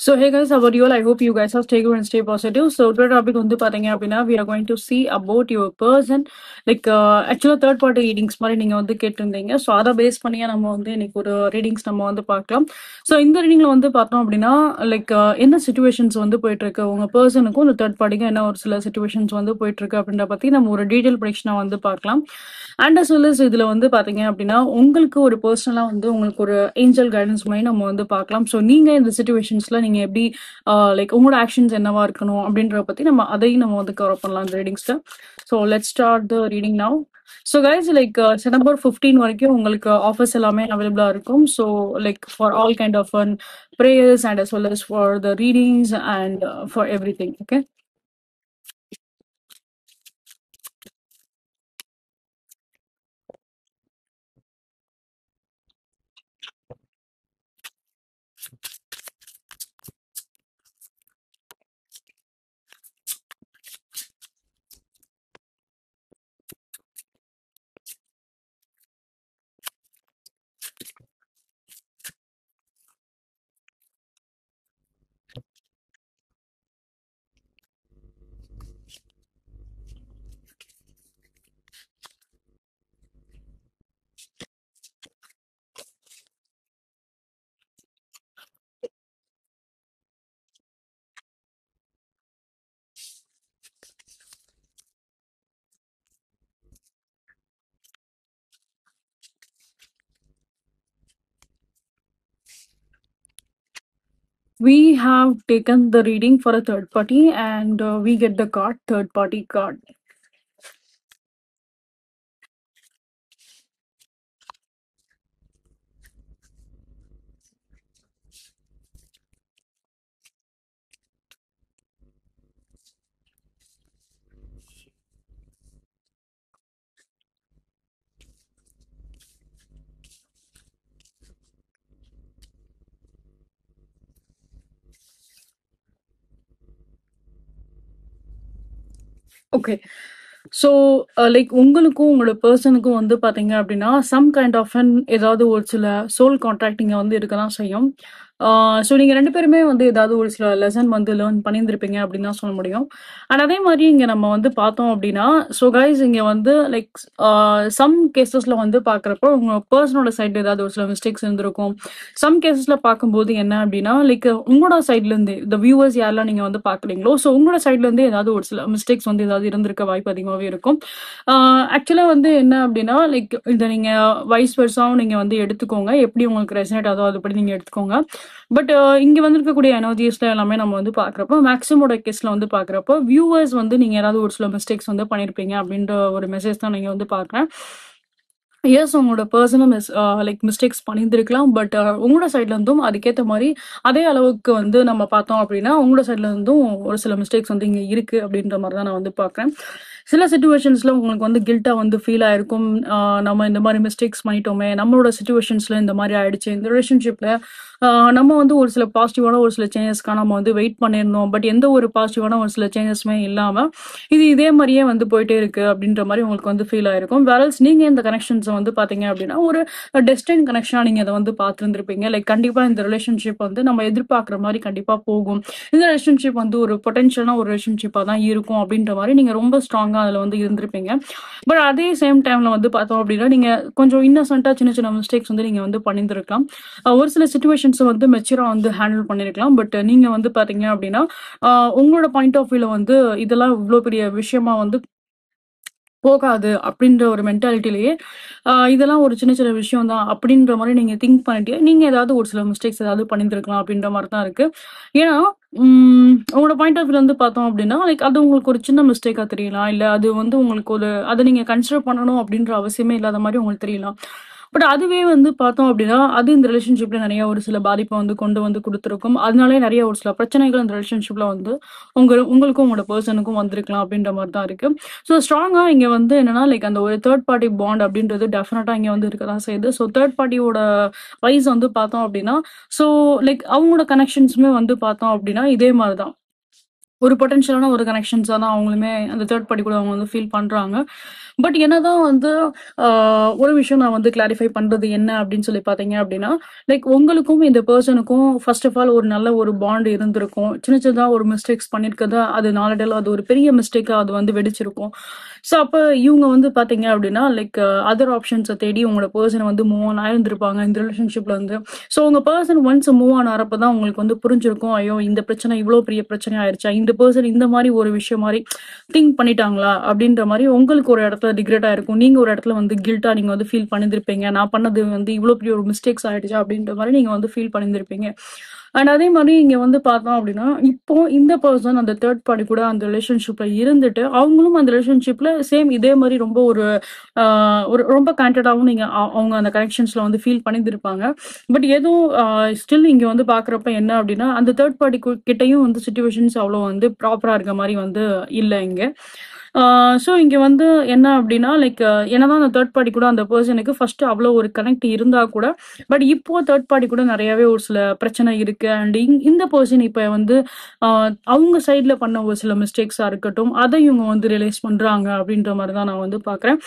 So hey guys, how are you all? I hope you guys are stay good and stay positive. So today topic வந்து பாத்தீங்க அப்படின்னா we are going to see about your person. Like actually third party readings மாதிரி நீங்க வந்து கேட்டிருந்தீங்க. So அதை base பண்ணியே நம்ம வந்து இன்னைக்கு ஒரு ரீடிங்ஸ் நம்ம வந்து பார்க்கலாம். ஸோ இந்த ரீடிங்ல வந்து பார்த்தோம் அப்படின்னா லைக் என்ன சுச்சுவேஷன்ஸ் வந்து போயிட்டு இருக்கு உங்க பர்சனுக்கும் இந்த தேர்ட் பார்ட்டிக்கும் என்ன ஒரு சில சுச்சுவேஷன்ஸ் வந்து போயிட்டு இருக்கு அப்படின்ற பத்தி நம்ம ஒரு டீடைல் ப்ரெடிக்ஷனா வந்து பார்க்கலாம். அண்ட் அஸ் வெல் அஸ் இதுல வந்து பாத்தீங்க அப்படின்னா உங்களுக்கு ஒரு பர்சனலா வந்து உங்களுக்கு ஒரு ஏஞ்சல் கைடன்ஸ் மாதிரி நம்ம வந்து பார்க்கலாம். ஸோ நீங்க இந்த சுச்சுவேஷன்ஸ்ல நீங்க எப்படி லைக் உங்களோட ஆக்ஷன்ஸ் என்னவா இருக்கணும் அப்படின்றத பத்தி நம்ம அதையும் நம்ம வந்து கவர் பண்ணலாம் இந்த ரீடிங்ஸ்ல. So let start the reading now. So guys like September 15 வரைக்கும் உங்களுக்கு ஆஃபர்ஸ் எல்லாமே அவைலபிளா இருக்கும். So like for all kind of prayers and as well as for the readings and for every thing. Okay, we have taken the reading for a third party and we get the card third party card. Okay, so like உங்களுக்கும் உங்களோட பர்சனுக்கும் வந்து பார்த்தீங்க அப்படின்னா some kind of an ஏதாவது ஒரு சில soul contract இங்கே வந்து இருக்க தான் செய்யும். ஸோ நீங்கள் ரெண்டு பேருமே வந்து ஏதாவது ஒரு சில லெசன் வந்து லேர்ன் பண்ணியிருந்திருப்பீங்க அப்படின்னு தான் சொல்ல முடியும். அண்ட் அதே மாதிரி இங்கே நம்ம வந்து பார்த்தோம் அப்படின்னா ஸோ கைஸ் இங்கே வந்து லைக் சம் கேசஸில் வந்து பார்க்குறப்போ உங்கள் பர்சனோட சைடு ஏதாவது ஒரு சில மிஸ்டேக்ஸ் இருந்திருக்கும். சம் கேசஸில் பார்க்கும்போது என்ன அப்படின்னா லைக் உங்களோட சைட்லேருந்து இந்த வியூவர்ஸ் யாரெல்லாம் நீங்கள் வந்து பார்க்குறீங்களோ ஸோ உங்களோட சைட்லேருந்து ஏதாவது ஒரு சில மிஸ்டேக்ஸ் வந்து ஏதாவது இருந்திருக்க வாய்ப்பு அதிகமாகவே இருக்கும். ஆக்சுவலாக வந்து என்ன அப்படின்னா லைக் இதை நீங்கள் வைஸ் வருஷம் நீங்கள் வந்து எடுத்துக்கோங்க, எப்படி உங்களுக்கு ரெசனேட் ஆகுதோ அதுபடி நீங்கள் எடுத்துக்கோங்க. பட் இங்கே வந்திருக்கக்கூடிய எனர்ஜிஸ்ல எல்லாமே நம்ம வந்து பார்க்குறப்போ மேக்ஸிமோட கேஸில் வந்து பார்க்குறப்போ வியூவர்ஸ் வந்து நீங்கள் ஏதாவது ஒரு சில மிஸ்டேக்ஸ் வந்து பண்ணியிருப்பீங்க அப்படின்ற ஒரு மெசேஜ் தான் நீங்கள் வந்து பார்க்குறேன். எஸ், உங்களோட பர்சனல் லைக் மிஸ்டேக்ஸ் பண்ணியிருந்திருக்கலாம். பட் உங்களோட சைட்ல இருந்தும் அதுக்கேற்ற மாதிரி அதே அளவுக்கு வந்து நம்ம பார்த்தோம் அப்படின்னா உங்களோட சைட்ல இருந்தும் ஒரு சில மிஸ்டேக்ஸ் வந்து இங்கே இருக்கு அப்படின்ற மாதிரி தான் நான் வந்து பார்க்குறேன். சில சுச்சுவேஷன்ஸ்ல உங்களுக்கு வந்து கில்ட்டா வந்து ஃபீல் ஆயிருக்கும். நம்ம இந்த மாதிரி மிஸ்டேக்ஸ் பண்ணிட்டோமே, நம்மளோட சுச்சுவேஷன்ஸ்ல இந்த மாதிரி ஆயிடுச்சு, இந்த ரிலேஷன்ஷிப்ல நம்ம வந்து ஒரு சில பாசிட்டிவான ஒரு சில சேஞ்சஸ்க்காக நம்ம வந்து வெயிட் பண்ணியிருந்தோம். பட் எந்த ஒரு பாசிட்டிவான ஒரு சில சேஞ்சஸுமே இல்லாம இது இதே மாதிரியே வந்து போயிட்டே இருக்கு அப்படின்ற மாதிரி உங்களுக்கு வந்து ஃபீல் ஆயிருக்கும். வேறல்ஸ் நீங்க இந்த கனெக்ஷன்ஸை வந்து பாத்தீங்க அப்படின்னா ஒரு டெஸ்டைன் கனெக்ஷனா நீங்க அதை வந்து பார்த்துருந்துருப்பீங்க. லைக் கண்டிப்பா இந்த ரிலேஷன்ஷிப் வந்து நம்ம எதிர்பார்க்குற மாதிரி கண்டிப்பா போகும், இந்த ரிலேஷன்ஷிப் வந்து ஒரு பொட்டன்ஷியலான ஒரு ரிலேஷன்ஷிப்பா தான் இருக்கும் அப்படின்ற மாதிரி நீங்க ரொம்ப ஸ்ட்ராங்கா அதுல வந்து இருந்திருப்பீங்க. பட் அதே சேம் டைம்ல வந்து பார்த்தோம் அப்படின்னா நீங்க கொஞ்சம் இன்னசென்ட்டா சின்ன சின்ன மிஸ்டேக்ஸ் வந்து நீங்க வந்து பண்ணியிருந்திருக்கலாம். ஒரு சில சுச்சுவேஷன்ஸ் வந்து மெச்சூரா வந்து ஹேண்டில் பண்ணிருக்கலாம். பட் நீங்க வந்து பாத்தீங்க அப்படின்னா உங்களோட பாயிண்ட் ஆஃப் வியூல வந்து இதெல்லாம் இவ்வளவு பெரிய விஷயமா வந்து போகாது அப்படின்ற ஒரு மென்டாலிட்டிலேயே இதெல்லாம் ஒரு சின்ன சின்ன விஷயம் தான் அப்படின்ற மாதிரி நீங்க திங்க் பண்ணிட்டு நீங்க ஏதாவது ஒரு சில மிஸ்டேக்ஸ் ஏதாவது பண்ணியிருந்திருக்கலாம் அப்படின்ற மாதிரி தான் இருக்கு. ஏன்னா உங்களோட பாயிண்ட் ஆஃப் வியூ வந்து பார்த்தோம் அப்படின்னா லைக் அது உங்களுக்கு ஒரு சின்ன மிஸ்டேக்கா தெரியலாம், இல்ல அது வந்து உங்களுக்கு ஒரு அதை நீங்க கன்சிடர் பண்ணணும் அப்படின்ற அவசியமே இல்லாத மாதிரி உங்களுக்கு தெரியலாம். பட் அதுவே வந்து பார்த்தோம் அப்படின்னா அது இந்த ரிலேஷன்ஷிப்ல நிறைய ஒரு சில பாதிப்பை வந்து கொண்டு வந்து கொடுத்துருக்கும். அதனாலே நிறைய ஒரு சில பிரச்சனைகள் இந்த ரிலேஷன்ஷிப்ல வந்து உங்களுக்கும் உங்களோட பர்சனுக்கும் வந்திருக்கலாம் அப்படின்ற மாதிரி தான் இருக்கு. ஸோ ஸ்ட்ராங்கா இங்க வந்து என்னன்னா லைக் அந்த ஒரு தேர்ட் பார்ட்டி பாண்ட் அப்படின்றது டெஃபினட்டா இங்க வந்து இருக்கதான் செய்யுது. ஸோ தேர்ட் பார்ட்டியோட வைஸ் வந்து பார்த்தோம் அப்படின்னா ஸோ லைக் அவங்களோட கனெக்ஷன்ஸுமே வந்து பார்த்தோம் அப்படின்னா இதே மாதிரி தான். ஒரு பொட்டன்ஷியலான ஒரு கனெக்ஷன்ஸா தான் அவங்களுமே அந்த தேர்ட் பார்ட்டி கூட அவங்க வந்து ஃபீல் பண்றாங்க. பட் என்னதான் வந்து ஒரு விஷயம் நான் வந்து கிளாரிஃபை பண்றது என்ன அப்படின்னு சொல்லி பார்த்தீங்க அப்படின்னா, லைக் உங்களுக்கும் இந்த பெர்சனுக்கும் ஃபர்ஸ்ட் ஆஃப் ஆல் ஒரு நல்ல ஒரு பாண்ட் இருந்திருக்கும். சின்ன சின்னதா ஒரு மிஸ்டேக்ஸ் பண்ணியிருக்கதா அது நாளடைவுல அது ஒரு பெரிய மிஸ்டேக்கா அது வந்து வெடிச்சிருக்கும். ஸோ அப்ப இவங்க வந்து பார்த்தீங்க அப்படின்னா, லைக் அதர் ஆப்ஷன்ஸ தேடி உங்களோட பெர்சன வந்து மூவ் ஆன் ஆயிருந்திருப்பாங்க இந்த ரிலேஷன்ஷிப்ல வந்து. ஸோ உங்க பெர்சன் ஒன்ஸ் மூவ் ஆன் ஆறப்ப தான் உங்களுக்கு வந்து புரிஞ்சிருக்கும். ஐயோ! இந்த பிரச்சனை இவ்ளோ பெரிய பிரச்சனை ஆயிருச்சா? இந்த பெர்சன் இந்த மாரி ஒரு விஷயம் மாரி திங்க் பண்ணிட்டாங்களா? அப்படின்ற மாரி உங்களுக்கு ஒரு இடத்துல ரிக்ரெட்டா இருக்கும். நீங்க ஒரு இடத்துல வந்து கில்ட்டா நீங்க வந்து ஃபீல் பண்ணியிருந்திருப்பீங்க. நான் பண்ணது வந்து இவ்ளோ பெரிய ஒரு மிஸ்டேக்ஸ் ஆயிடுச்சா? அப்படின்ற மாரி நீங்க வந்து ஃபீல் பண்ணியிருந்திருப்பீங்க. அண்ட் அதே மாரி இங்க வந்து பார்த்தோம் அப்படின்னா, இப்போ இந்த பெர்சன் அந்த தேர்ட் பார்ட்டி கூட அந்த ரிலேஷன்ஷிப்ல இருந்துட்டு, அவங்களும் அந்த ரிலேஷன்ஷிப்ல சேம் இதே மாரி ரொம்ப ஒரு ஒரு ரொம்ப கனெக்டடாவும் நீங்க அவங்க அந்த கனெக்ஷன்ஸ்ல வந்து ஃபீல் பண்ணியிருந்திருப்பாங்க. பட் எதுவும் ஸ்டில் இங்க வந்து பார்க்குறப்ப என்ன அப்படின்னா, அந்த தேர்ட் பார்ட்டி கிட்டயும் வந்து சிச்சுவேஷன்ஸ் அவ்வளோ வந்து ப்ராப்பரா இருக்க மாரி வந்து இல்ல இங்க. ஸோ இங்க வந்து என்ன அப்படின்னா, லைக் என்னதான் அந்த தேர்ட் பார்ட்டி கூட அந்த பெர்சனுக்கு ஃபர்ஸ்ட் அவ்வளோ ஒரு கனெக்ட் இருந்தா கூட, பட் இப்போ தேர்ட் பார்ட்டி கூட நெறையாவே ஒரு சில பிரச்சனை இருக்கு. அண்ட் இந்த பெர்சன் இப்ப வந்து அ அவங்க சைட்ல பண்ண ஒரு சில மிஸ்டேக்ஸா இருக்கட்டும், அத இவங்க வந்து ரியலைஸ் பண்றாங்க அப்படின்ற மாரி தான் நான் வந்து பார்க்குறேன்.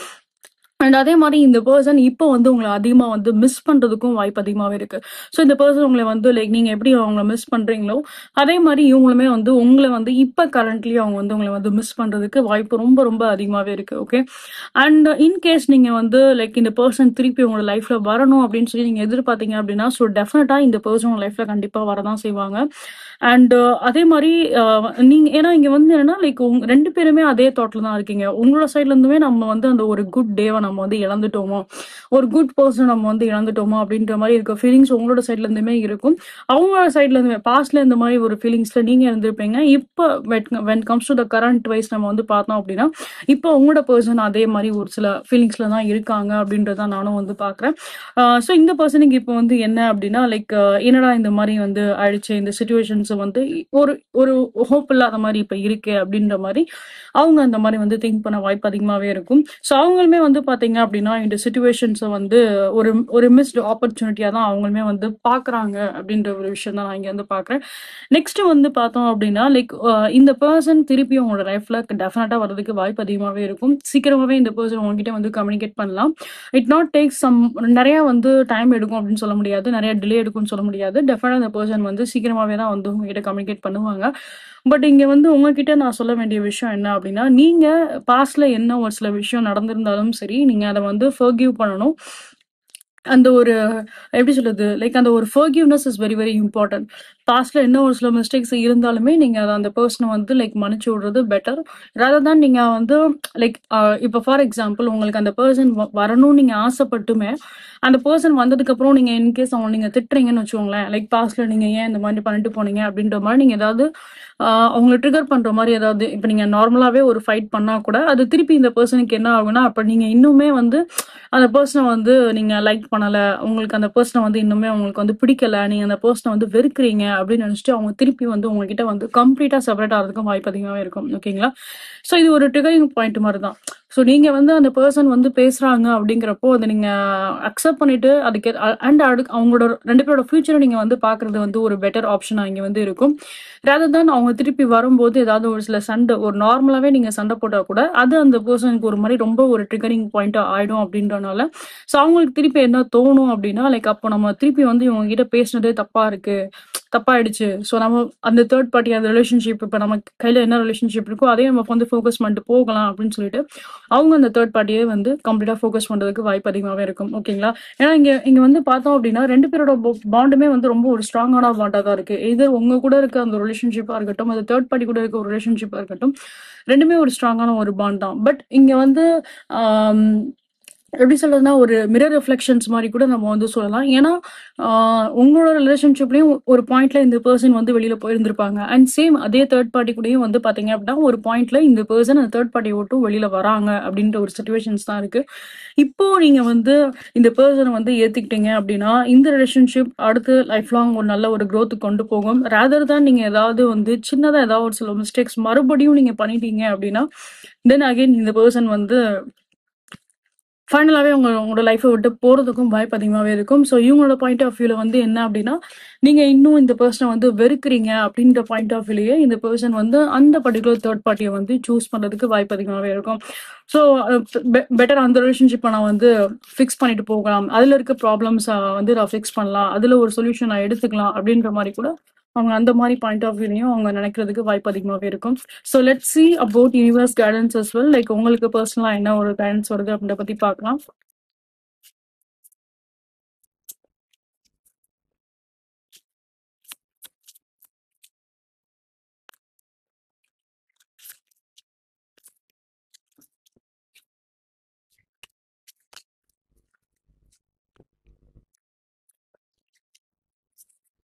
அண்ட் அதே மாரி இந்த பெர்சன் இப்போ வந்து உங்கள அதிகமா வந்து மிஸ் பண்றதுக்கும் வாய்ப்பு அதிகமாவே இருக்கு. ஸோ இந்த பெர்சன் உங்கள வந்து லைக் நீங்க எப்படி அவங்கள மிஸ் பண்றீங்களோ, அதே மாரி இவங்களுமே வந்து உங்கள வந்து இப்ப கரண்ட்லி அவங்க வந்து உங்கள வந்து மிஸ் பண்றதுக்கு வாய்ப்பு ரொம்ப ரொம்ப அதிகமாவே இருக்கு. ஓகே. அண்ட் இன் கேஸ் நீங்க வந்து லைக் இந்த பெர்சன் திருப்பி உங்களோட லைஃப்ல வரணும் அப்படின்னு சொல்லி நீங்க எதிர்பார்த்தீங்க அப்படின்னா, ஸோ டெஃபினட்டா இந்த பெர்சன் உங்க லைஃப்ல கண்டிப்பா வரதான் செய்வாங்க. அண்ட் அதே மாரி நீங்க ஏன்னா இங்க வந்து என்னன்னா லைக் 2 பேருமே அதே தாட்ல தான் இருக்கீங்க. உங்களோட சைட்ல இருந்துமே நம்ம வந்து அந்த ஒரு குட் டேவ நம்ம வந்து இழந்துட்டோமோ, ஒரு குட் பெர்சன் நம்ம வந்து இழந்துட்டோமோ அப்படின்ற மாரி இருக்க ஃபீலிங்ஸ் உங்களோட சைட்ல இருந்துமே இருக்கும். அவங்களோட சைட்ல இருந்து பாஸ்ட்ல இந்த மாரி ஒரு ஃபீலிங்ஸ்ல நீங்க இருந்திருப்பீங்க. இப்ப when comes to the current wise நம்ம வந்து பார்த்தோம் அப்படின்னா, இப்போ உங்களோட பெர்சன் அதே மாரி ஒரு சில ஃபீலிங்ஸ்ல தான் இருக்காங்க அப்படின்றத நானும் வந்து பார்க்குறேன். ஸோ இந்த பெர்சனுக்கு இப்போ வந்து என்ன அப்படின்னா, லைக் என்னடா இந்த மாரி வந்து ஆயிடுச்சு. இந்த சிச்சுவேஷன்ஸ் வந்து ஒரு ஒரு ஹோப் இல்லாத மாரி இப்ப இருக்கே அப்படின்ற மாரி, அவங்க அந்த மாரி வந்து திங்க் பண்ண வாய்ப்பு அதிகமாவே இருக்கும். ஸோ அவங்களுமே வந்து பார்த்தீங்க அப்படின்னா, இந்த சிச்சுவேஷன்ஸ வந்து ஒரு ஒரு மிஸ்டு ஆப்பர்ச்சுனிட்டியா தான் அவங்களுமே வந்து பார்க்குறாங்க அப்படின்ற ஒரு விஷயம் தான் நான் இங்க வந்து பார்க்குறேன். நெக்ஸ்ட் வந்து பார்த்தோம் அப்படின்னா, லைக் இந்த பெர்சன் திருப்பி உங்களோட லைஃப்ல டெஃபினட்டா வர்றதுக்கு வாய்ப்பு அதிகமாவே இருக்கும். சீக்கிரமாவே இந்த பெர்சன் உங்ககிட்ட வந்து கம்யூனிகேட் பண்ணலாம். இட் நாட் டேக் சம் நெறைய வந்து டைம் எடுக்கும் அப்படின்னு சொல்ல முடியாது. நெறைய டிலே எடுக்கும்னு சொல்ல முடியாது. டெஃபினட்டா அந்த பெர்சன் வந்து சீக்கிரமாவே தான் வந்து உங்ககிட்ட கம்யூனிகேட் பண்ணுவாங்க. பட் இங்க வந்து உங்ககிட்ட நான் சொல்ல வேண்டிய விஷயம் என்ன அப்படின்னா, நீங்க பாஸ்ட்ல என்ன ஒரு சில விஷயம் நடந்திருந்தாலும் சரி, நீங்க அத வந்து ஃபர்கிவ் பண்ணணும். அந்த ஒரு எப்படி சொல்றது? லைக் அந்த ஒரு forgiveness is very very important. பாஸ்ட்ல என்ன ஒரு சில மிஸ்டேக்ஸ் இருந்தாலுமே, நீங்க அத அந்த பெர்சன வந்து லைக் மன்னிச்சு விடுறது பெட்டர். ராதர் தேன் நீங்க வந்து லைக் இப்ப ஃபார் எக்ஸாம்பிள் உங்களுக்கு அந்த பெர்சன் வரணும்னு நீங்க ஆசைப்பட்டுமே, அந்த பெர்சன் வந்ததுக்கப்புறம் நீங்க இன்கேஸ் அவங்கள நீங்க திட்டுறீங்கன்னு வச்சுக்கோங்களேன், லைக் பாஸ்ட்ல நீங்க ஏன் இந்த மாரி பண்ணிட்டு போனீங்க அப்படின்ற மாரி நீங்க ஏதாவது அவங்கள ட்ரிகர் பண்ற மாரி ஏதாவது இப்ப நீங்க நார்மலாவே ஒரு ஃபைட் பண்ணா கூட, அது திருப்பி இந்த பெர்சனுக்கு என்ன ஆகும்னா, அப்ப நீங்க இன்னுமே வந்து அந்த பெர்சன வந்து நீங்க லைக் பண்ணல. உங்களுக்கு அந்த பெர்சன வந்து இன்னுமே உங்களுக்கு வந்து பிடிக்கல. நீங்க அந்த பெர்சன வந்து வெறுக்கிறீங்க அப்படின்னு நினைச்சுட்டு அவங்க திருப்பி வந்து உங்ககிட்ட வந்து கம்ப்ளீட்டா செப்பரேட் ஆறதுக்கும் வாய்ப்பு அதிகமாவே இருக்கும். ஓகேங்களா? ஸோ இது ஒரு ட்ரிகரிங் பாயிண்ட் மாரி தான். ஸோ நீங்க வந்து அந்த பெர்சன் வந்து பேசுறாங்க அப்படிங்கிறப்போ, அத நீங்க அக்செப்ட் பண்ணிட்டு அதுக்கு அண்ட் அவங்களோட 2 பேரோட ஃபியூச்சர நீங்க வந்து பார்க்கறது வந்து ஒரு பெட்டர் ஆப்ஷனா இங்க வந்து இருக்கும். ரேதர் தேன் அவங்க திருப்பி வரும்போது ஏதாவது ஒரு சில சண்டை ஒரு நார்மலாவே நீங்க சண்டை போட்டா கூட, அது அந்த பெர்சனுக்கு ஒரு மாரி ரொம்ப ஒரு ட்ரிகரிங் பாயிண்ட்டா ஆயிடும் அப்படின்றனால, ஸோ அவங்களுக்கு திருப்பி என்ன தோணும் அப்படின்னா, லைக் அப்போ நம்ம திருப்பி வந்து இவங்க கிட்ட பேசினதே தப்பா இருக்கு. தப்பாயிடுச்சு. ஸோ நம்ம அந்த தேர்ட் பார்ட்டி அந்த ரிலேஷன்ஷிப் இப்ப நம்ம கையில என்ன ரிலேஷன்ஷிப் இருக்கோ, அதையே நம்ம வந்து ஃபோக்கஸ் பண்ணிட்டு போகலாம் அப்படின்னு சொல்லிட்டு, அவங்க அந்த தேர்ட் பார்ட்டியே வந்து கம்ப்ளீட்டா ஃபோக்கஸ் பண்றதுக்கு வாய்ப்பு அதிகமாவே இருக்கும். ஓகேங்களா? ஏன்னா இங்க இங்க வந்து பார்த்தோம் அப்படின்னா 2 பேரோட பாண்டுமே வந்து ரொம்ப ஒரு ஸ்ட்ராங்கான பாண்டா தான் இருக்கு. எதர் உங்க கூட இருக்க அந்த ரிலேஷன்ஷிப்பா இருக்கட்டும், அது தேர்ட் பார்ட்டி கூட இருக்க ஒரு ரிலேஷன்ஷிப்பா இருக்கட்டும், 2மே ஒரு ஸ்ட்ராங்கான ஒரு பாண்ட் தான். பட் இங்க வந்து ஆம் எப்படி சொல்றதுன்னா, ஒரு மிரர் ரிஃப்ளெக்ஷன்ஸ் மாரி கூட நம்ம வந்து சொல்லலாம். ஏன்னா, உங்களோட ரிலேஷன்ஷிப்லயும் ஒரு பாயிண்ட்ல இந்த பெர்சன் வந்து வெளியில போயிருந்திருப்பாங்க. அண்ட் சேம் அதே தேர்ட் பார்ட்டி கூடயும் வந்து பார்த்தீங்க அப்படின்னா, ஒரு பாயிண்ட்ல இந்த பெர்சன் அந்த தேர்ட் பார்ட்டிய விட்டும் வெளியில வராங்க அப்படின்ற ஒரு சிச்சுவேஷன்ஸ் தான் இருக்கு. இப்போ நீங்க வந்து இந்த பெர்சன வந்து ஏத்துக்கிட்டீங்க அப்படின்னா, இந்த ரிலேஷன்ஷிப் அடுத்து லைஃப் லாங் ஒரு நல்ல ஒரு குரோத்துக்கு கொண்டு போகும். ராதர் தான் நீங்க ஏதாவது வந்து சின்னதா ஏதாவது ஒரு சில மிஸ்டேக்ஸ் மறுபடியும் நீங்க பண்ணிட்டீங்க அப்படின்னா, தென் அகைன் இந்த பெர்சன் வந்து ஃபைனலாவே உங்களோட லைஃப்பை விட்டு போறதுக்கும் வாய்ப்பு அதிகமாவே இருக்கும். ஸோ இவங்களோட பாயிண்ட் ஆஃப் வியூல வந்து என்ன அப்படின்னா, நீங்க இன்னும் இந்த பர்சனை வந்து வெறுக்கிறீங்க அப்படின்ற பாயிண்ட் ஆஃப் வியூலயே இந்த பர்சன் வந்து அந்த பர்ட்டிகுலர் தேர்ட் பார்ட்டியை வந்து சூஸ் பண்றதுக்கு வாய்ப்பு அதிகமாவே இருக்கும். ஸோ பெட்டர் அந்த ரிலேஷன்ஷிப்பை நான் வந்து ஃபிக்ஸ் பண்ணிட்டு போகலாம், அதுல இருக்க ப்ராப்ளம்ஸ் வந்து நான் ஃபிக்ஸ் பண்ணலாம், அதுல ஒரு சொல்யூஷன் நான் எடுத்துக்கலாம் அப்படின்ற மாதிரி கூட அவங்க அந்த மாதிரி பாயிண்ட் ஆஃப் வியூலையும் அவங்க நினைக்கிறதுக்கு வாய்ப்பு அதிகமாகவே இருக்கும். So let see about universe guidance as well. Like உங்களுக்கு பர்சனலா என்ன ஒரு கைடன்ஸ் வருது அப்படின்ற பத்தி பார்க்கலாம்.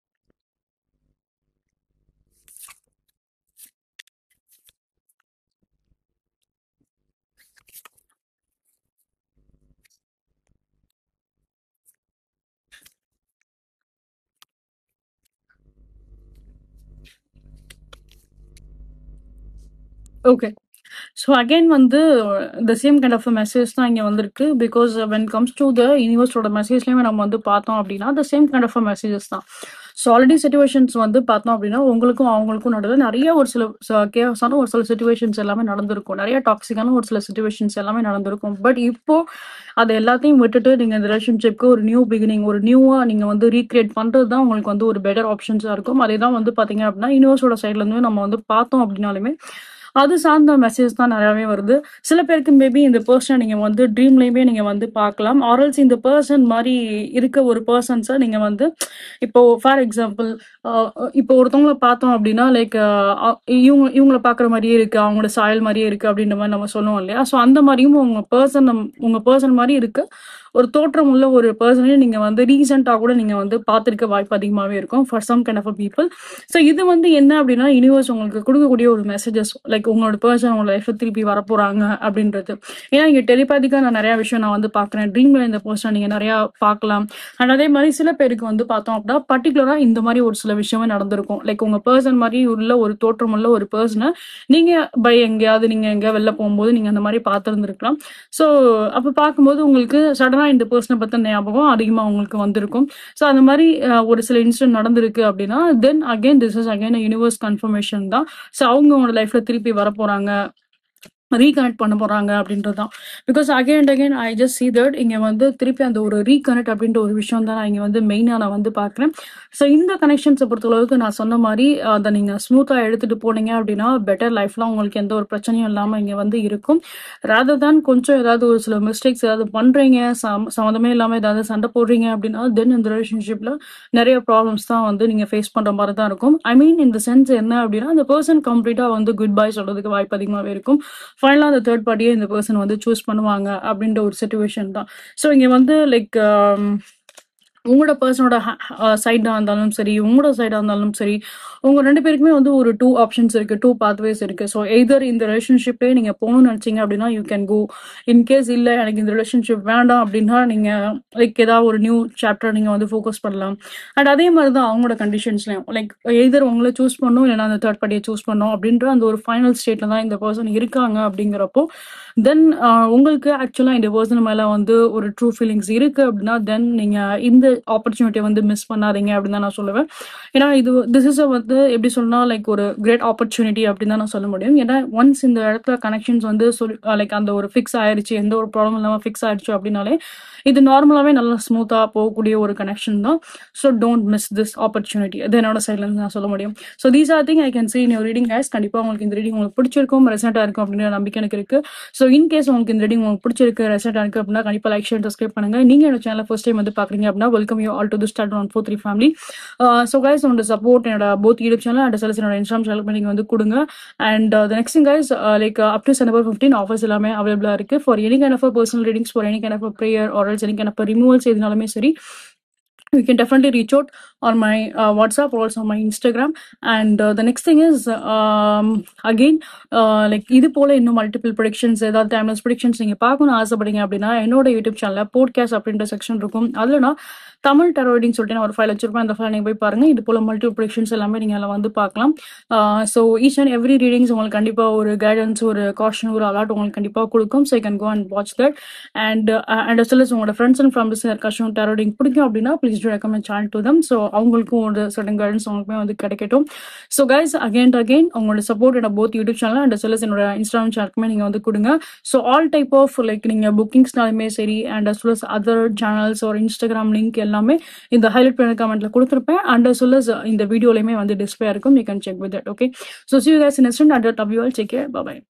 ஓகே. ஸோ அகைன் வந்து the same kind of message தான் இங்கே வந்திருக்கு. Because when comes to the யூனிவர்ஸோட மெசேஜ்லேயுமே நம்ம வந்து பார்த்தோம் அப்படின்னா the same kind of messages தான். ஸோ ஆல்ரெடி சுச்சுவேஷன்ஸ் வந்து பார்த்தோம் அப்படின்னா உங்களுக்கும் அவங்களுக்கும் நடுவில் நிறைய ஒரு சில கேஸான ஒரு சில சுச்சுவேஷன்ஸ் எல்லாமே நடந்திருக்கும், நிறைய டாக்ஸிக்கான ஒரு சில சுச்சுவேஷன்ஸ் எல்லாமே நடந்திருக்கும். பட் இப்போ அது எல்லாத்தையும் விட்டுட்டு நீங்கள் இந்த ரிலேஷன்ஷிப்க்கு ஒரு நியூ பிகினிங், ஒரு நியூவாக நீங்கள் வந்து ரீக்ரியேட் பண்ணுறது தான் உங்களுக்கு வந்து ஒரு பெட்டர் ஆப்ஷன்ஸாக இருக்கும். அதே தான் வந்து பார்த்தீங்க அப்படின்னா யூனிவர்ஸோட சைட்லேருந்து நம்ம வந்து பார்த்தோம் அப்படின்னாலுமே அது சார்ந்த மெசேஜ் தான் நிறையாவே வருது. சில பேருக்கு மேபி இந்த பர்சனை நீங்க வந்து ட்ரீம்லயுமே நீங்க வந்து பார்க்கலாம், ஆர்எல்ஸ் இந்த பர்சன் மாதிரி இருக்க ஒரு பர்சன்ஸை நீங்க வந்து இப்போ ஃபார் எக்ஸாம்பிள் இப்போ ஒருத்தவங்கள பார்த்தோம் அப்படின்னா லைக் இவங்களை பார்க்குற மாதிரியே இருக்கு, அவங்களோட சாயல் மாதிரியே இருக்கு அப்படின்ற மாதிரி நம்ம சொல்லுவோம் இல்லையா. ஸோ அந்த மாதிரியும் உங்க பர்சன் மாதிரி இருக்கு ஒரு தோற்றம் உள்ள ஒரு பர்சனையும் நீங்க வந்து ரீசெண்டாக கூட நீங்க வந்து பார்த்துருக்க வாய்ப்பு அதிகமாகவே இருக்கும் for some kind of people. So இது வந்து என்ன அப்படின்னா யூனிவர்ஸ் உங்களுக்கு கொடுக்கக்கூடிய ஒரு மெசேஜஸ், லைக் உங்களோட பர்சன் உங்களோட லைஃப் திருப்பி வரப்போறாங்க அப்படின்றது. ஏன்னா இங்கே டெலிபேத்திக்காக நான் நிறைய விஷயம் நான் வந்து பார்க்குறேன், ட்ரீம்ல இந்த பர்சனை நீங்க நிறைய பார்க்கலாம். அண்ட் அதே மாதிரி சில பேருக்கு வந்து பார்த்தோம் அப்படின்னா பர்டிகுலரா இந்த மாதிரி ஒரு சில விஷயமே நடந்திருக்கும். லைக் உங்க பர்சன் மாதிரி உள்ள ஒரு தோற்றம் உள்ள ஒரு பர்சனை நீங்க எங்கேயாவது நீங்க எங்கேயா வெளில போகும்போது நீங்க அந்த மாதிரி பார்த்துருந்துருக்கலாம். ஸோ அப்போ பார்க்கும்போது உங்களுக்கு சடனா இந்த பர்சனை பத்தின ஞாபகம் அதிகமா உங்களுக்கு வந்திருக்கும். ஸோ அந்த மாதிரி ஒரு சில இன்சிடென்ட் நடந்திருக்கு அப்படின்னா then again this is again universe confirmation தான். ஸோ அவங்க உங்களோட லைஃப்ல திருப்பி வர போறாங்க, ரீகனெக்ட் பண்ண போறாங்க அப்படின்றதுதான். Because again and again I just see that இங்க வந்து திருப்பி அந்த ஒரு ரீகனெக்ட் அப்படின்ற ஒரு விஷயம் தான் நான் இங்க வந்து மெயினா நான் வந்து பாக்குறேன். ஸோ இந்த கனெக்ஷன்ஸை பொறுத்தளவுக்கு நான் சொன்ன மாதிரி அதை நீங்க ஸ்மூத்தா எடுத்துட்டு போனீங்க அப்படின்னா பெட்டர் லைஃப்லாம் உங்களுக்கு எந்த ஒரு பிரச்சனையும் இல்லாம இங்க வந்து இருக்கும். ரேதர் தான் கொஞ்சம் ஏதாவது ஒரு சில மிஸ்டேக்ஸ் ஏதாவது பண்றீங்க, சம்மந்தமே இல்லாம ஏதாவது சண்டை போடுறீங்க அப்படின்னா தென் இந்த ரிலேஷன்ஷிப்ல நிறைய ப்ராப்ளம்ஸ் தான் வந்து நீங்க ஃபேஸ் பண்ற மாதிரி தான் இருக்கும். ஐ மீன் இந்த சென்ஸ் என்ன அப்படின்னா அந்த பர்சன் கம்ப்ளீட்டா வந்து குட் பை சொல்றதுக்கு வாய்ப்பு அதிகமாகவே இருக்கும். ஃபைனலாக அந்த தேர்ட் பார்ட்டியை இந்த பர்சன் வந்து சூஸ் பண்ணுவாங்க அப்படின்ற ஒரு சிச்சுவேஷன் தான். ஸோ இங்கே வந்து லைக் உங்களோட பர்சனோட சைடாக இருந்தாலும் சரி, உங்களோட சைடாக இருந்தாலும் சரி, உங்க ரெண்டு பேருக்குமே வந்து ஒரு 2 ஆப்ஷன்ஸ் இருக்கு, 2 பாத்வேஸ் இருக்கு. ஸோ எய்தர் இந்த ரிலேஷன்ஷிப்பே நீங்க போகணும்னு நினைச்சீங்க அப்படின்னா யூ கேன் கோ. இன்கேஸ் இல்லை எனக்கு இந்த ரிலேஷன்ஷிப் வேண்டாம் அப்படின்னா நீங்க லைக் ஏதாவது ஒரு நியூ சாப்டர் நீங்க வந்து ஃபோக்கஸ் பண்ணலாம். அண்ட் அதே மாதிரி தான் அவங்களோட கண்டிஷன்ஸ்லையும் லைக் எய்தர் உங்களை சூஸ் பண்ணும் இல்லைன்னா அந்த தேர்ட் பார்ட்டியை சூஸ் பண்ணும் அப்படின்ற அந்த ஒரு ஃபைனல் ஸ்டேட்ல தான் இந்த பர்சன் இருக்காங்க. அப்படிங்கிறப்போ தென் உங்களுக்கு ஆக்சுவலா இந்த பர்சன் மேல வந்து ஒரு ட்ரூ ஃபீலிங்ஸ் இருக்கு அப்படின்னா தென் நீங்க இந்த ஆப்பர்ச்சுனிட்டியை வந்து மிஸ் பண்ணாதீங்க அப்படின்னு தான் நான் சொல்லுவேன். ஏன்னா இது திஸ் இஸ் வந்து எப்படி சொல்லணும் லைக் ஒரு கிரேட் ஆப்பர்ச்சுனிட்டி அப்படின்னு தான் நான் சொல்ல முடியும். ஏன்னா ஒன்ஸ் இந்த இடத்துல கனெக்ஷன்ஸ் வந்து லைக் அந்த ஒரு ஃபிக்ஸ் ஆயிடுச்சு, எந்த ஒரு ப்ராப்ளம் இல்லாமல் ஃபிக்ஸ் ஆயிடுச்சு அப்படின்னாலே இது நார்மலாகவே நல்லா ஸ்மூத்தாக போகக்கூடிய ஒரு கனெக்ஷன் தான். So don't miss this opportunity, அது என்னோட சைட்லேருந்து நான் சொல்ல முடியும். So these are thing I can see in your reading guys. கண்டிப்பாக உங்களுக்கு இந்த ரீடிங் உங்களுக்கு பிடிச்சிருக்கும், ரெசென்ட்டாக இருக்கும் அப்படிங்கிற நம்பிக்கை எனக்கு இருக்கு. ஸோ இன்கேஸ் உங்களுக்கு இந்த ரீடிங் உங்களுக்கு பிடிச்சிருக்கு, ரெசென்ட்டாக இருக்கு அப்படின்னா கண்டிப்பாக லைக் ஷேர் சப்ஸ்கிரைப் பண்ணுங்க. நீங்க என்னோட சேனல் ஃபர்ஸ்ட் டைம் வந்து பாக்குறீங்க அப்படின்னா welcome you all to the start 143 family. So guys உங்களோட சப்போர்ட் என்னோட both YouTube channel and cells என்னோட இன்ஸ்டாகிராம் சேனல் நீங்க வந்து கொடுங்க. And the next thing guys like up to September 15 offers எல்லாமே அவைலபிளா இருக்கு for any kind of personal readings, for any kind of prayer or else any kind of removals எதுனாலுமே சரி. You can definitely reach out. on my WhatsApp or also on my Instagram. And the next thing is, again, like இது போல இன்னும் multiple productions, ஏதாவது timeless productions நீங்க பார்க்கணும்னு ஆசைப்படுங்க அப்படின்னா என்னோட யூடியூப் சேனல்ல போட்காஸ்ட் அப்படின்ற செக்ஷன் இருக்கும். அதுல நான் தமிழ் டெரோடிங் சொல்லிட்டு நான் ஒரு ஃபைல் வச்சிருப்பேன். அந்த ஃபைல் நீங்க போய் பாருங்க. இது போல மல்டிபிள் ப்ரொடிக்ஷன்ஸ் எல்லாமே நீங்க அதில் வந்து பார்க்கலாம். So each and every readings உங்களுக்கு கண்டிப்பா ஒரு கைடன்ஸ், ஒரு காஷன், ஒரு அலர்ட் உங்களுக்கு கண்டிப்பா கொடுக்கும். So you can go and watch that. And and உங்களோட ஃப்ரெண்ட்ஸ் அண்ட் ஃபேமிலிஸ் யாருக்காச்சும் டெரோடிங் பிடிக்கும் அப்படின்னா please do recommend channel to them. So அவங்களுக்கும் ஒரு சடன் கைடன்ஸ் அவங்களுக்குமே வந்து கிடைக்கட்டும். ஸோ கைஸ், அகைன் உங்களோட சப்போர்ட் என்னோட both YouTube channel and as என்னோட இன்ஸ்டாகிராம் சேனலுக்குமே நீங்க வந்து கொடுங்க. So all type of like நீங்க புக்கிங்ஸ்னாலுமே சரி, and as well as other channels ஒரு இன்ஸ்டாகிராம் லிங்க் எல்லாமே இந்த ஹைலைட் பண்ண கமெண்ட்ல கொடுத்துருப்பேன். அண்ட் அஸ் வெல் அஸ் இந்த வீடியோலையுமே வந்து டிஸ்பிளே இருக்கும். You can check with that. Okay, so see you guys in next one. Until love you all, take care, bye bye.